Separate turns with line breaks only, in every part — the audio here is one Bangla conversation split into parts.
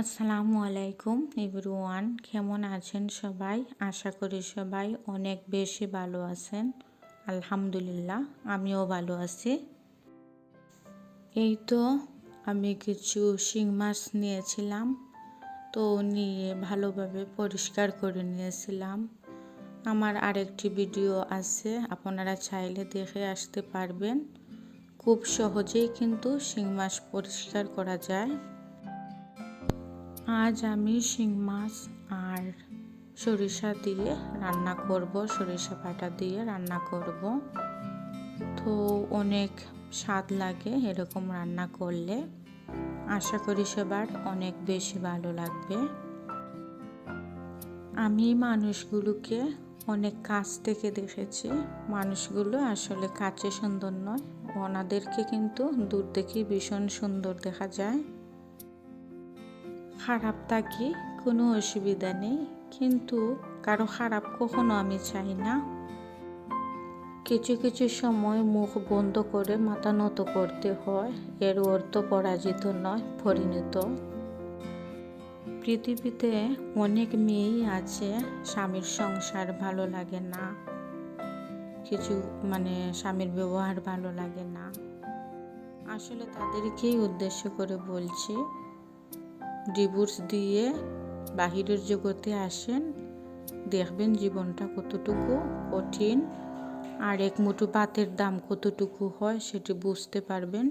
আসসালামু আলাইকুম এভরিওয়ান, কেমন আছেন সবাই? আশা করি সবাই অনেক বেশি ভালো আছেন। আলহামদুলিল্লাহ, আমিও ভালো আছি। এই তো আমি কিছু শিং মাছ নিয়েছিলাম, তো নিয়ে ভালোভাবে পরিষ্কার করে নিয়েছিলাম। আমার আরেকটি ভিডিও আছে, আপনারা চাইলে দেখে আসতে পারবেন। খুব সহজেই কিন্তু শিং মাছ পরিষ্কার করা যায়। আজ আমি শিং মাছ আর সরিষা দিয়ে রান্না করব, সরিষা বাটা দিয়ে রান্না করব। তো অনেক স্বাদ লাগে এরকম রান্না করলে। আশা করি সবার অনেক বেশি ভালো লাগবে। আমি মানুষগুলোকে অনেক কাছ থেকে দেখেছি। মানুষগুলো আসলে কাছে সুন্দর নয়, ওনাদেরকে কিন্তু দূর থেকে ভীষণ সুন্দর দেখা যায়। খারাপ থাকি কোনো অসুবিধা নেই, কিন্তু কারো খারাপ কখনো আমি চাই না। কিছু কিছু সময় মুখ বন্ধ করে মাথা নত করতে হয়, এর অর্থ পরাজিত নয়, পরিণত। পৃথিবীতে অনেক মেয়েই আছে স্বামীর সংসার ভালো লাগে না, কিছু স্বামীর ব্যবহার ভালো লাগে না। আসলে তাদেরকেই উদ্দেশ্য করে বলছি, ডিভোর্স দিয়ে বাহিরের জগতে আসেন, দেখবেন জীবনটা কতটুকু কঠিন আর এক মুঠো ভাতের দাম কতটুকু হয় সেটি বুঝতে পারবেন।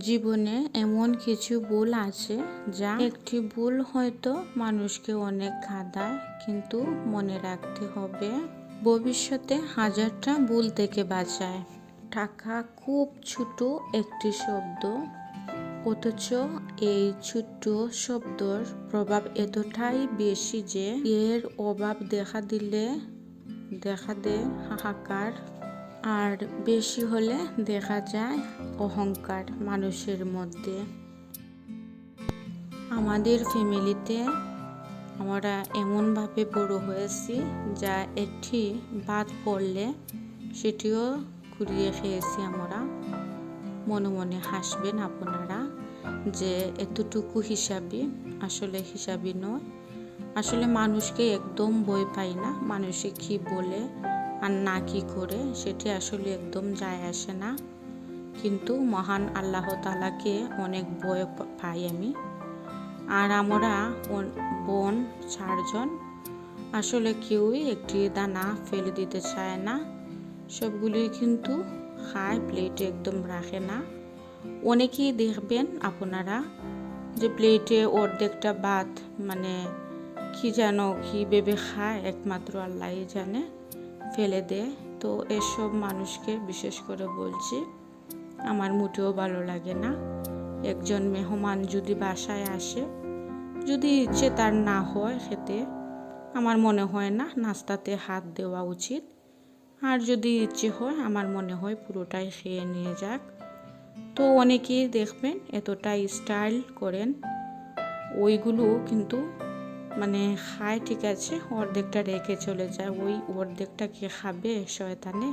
জীবনে এমন কিছু ভুল আছে যা একটি ভুল হয়তো মানুষকে অনেক কাঁদায়, কিন্তু মনে রাখতে হবে ভবিষ্যতে হাজারটা ভুল থেকে বাঁচায়। টাকা খুব ছোট একটি শব্দ, অথচ এই ছোট্ট শব্দর প্রভাব এতটাই বেশি যে এর অভাব দেখা দেয় হাহাকার, আর বেশি হলে দেখা যায় অহংকার মানুষের মধ্যে। আমাদের ফ্যামিলিতে আমরা এমনভাবে বড় হয়েছি যা একটি ভাত পড়লে সেটিও কুড়িয়ে খেয়েছি আমরা। মনে মনে হাসবেন আপনারা যে এতটুকু হিসাবই, আসলে হিসাবই নয়। আসলে মানুষকে একদম ভয় পাই না, মানুষে কি বলে আর না কি করে সেটি আসলে একদম যায় আসে না, কিন্তু মহান আল্লাহ তাআলাকে অনেক ভয় পাই আমি। আর আমরা বোন 4 জন, আসলে কেউই একটি দানা ফেলে দিতে চায় না, সবগুলি কিন্তু খায়, প্লেটে একদম রাখে না। অনেকেই দেখবেন আপনারা যে প্লেটে অর্ধেকটা ভাত কি যেন কি ভেবে খায়, একমাত্র আল্লাহই জানে, ফেলে দেয়। তো এসব মানুষকে বিশেষ করে বলছি, আমার মোটেও ভালো লাগে না। একজন মেহমান যদি বাসায় আসে, যদি ইচ্ছে তার না হয় খেতে, আমার মনে হয় না নাস্তাতে হাত দেওয়া উচিত। আর যদি ইচ্ছে হয়, আমার মনে হয় পুরোটাই খেয়ে নিয়ে যাক। তো অনেকেই দেখবেন এতটাই স্টাইল করেন, ওইগুলো কিন্তু খায় ঠিক আছে, অর্ধেকটা রেখে চলে যায়। ওই অর্ধেকটা কে খাবে শয়তানে?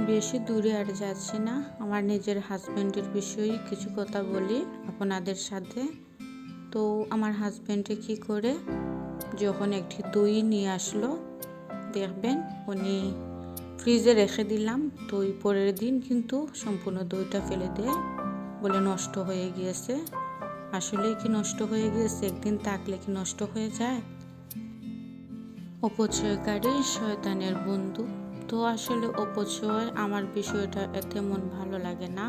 বেশি দূরে আর যাচ্ছি না, আমার নিজের হাজব্যান্ডের বিষয়ে কিছু কথা বলি আপনাদের সাথে। তো আমার হাজব্যান্ডে কি করে, যখন একটি দই নিয়ে আসলো, দেখবেন উনি ফ্রিজে রেখে দিলাম, তো পরের দিন কিন্তু সম্পূর্ণ দইটা ফেলে দেয়, বলে নষ্ট হয়ে গিয়েছে। আসলেই কি নষ্ট হয়ে গিয়েছে? একদিন থাকলে কি নষ্ট হয়ে যায়? অপচয়কারী শয়তানের বন্ধু। তো আসলে অপচয় আমার বিষয়টা তেমন ভালো লাগে না।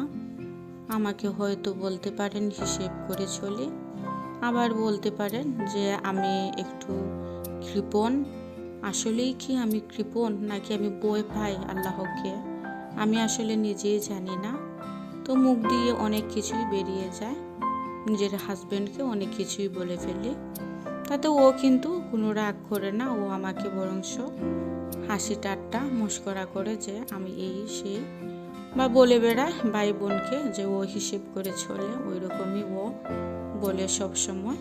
আমাকে হয়তো বলতে পারেন হিসেব করে চলি, আবার বলতে পারেন যে আমি একটু কৃপণ। আসলেই কি আমি কৃপণ, নাকি আমি ভয় পাই আল্লাহকে, আমি আসলে নিজেই জানি না। তো মুখ দিয়ে অনেক কিছুই বেরিয়ে যায়, নিজের হাজব্যান্ডকে অনেক কিছুই বলে ফেলি, তাতে ও কিন্তু কোনো রাগ করে না, ও আমাকে বরংশ হাসি ঠাট্টা মস্করা করে যে আমি এই সেই, বা বলে বেড়ায় ভাই বোনকে যে ও হিসেব করে চলে, ওই রকমই ও বলে সব সময়।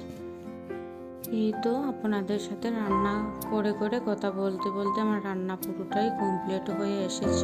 এই তো আপনাদের সাথে রান্না করে করে কথা বলতে বলতে আমার রান্না পুরোটাই কমপ্লিট হয়ে এসেছে।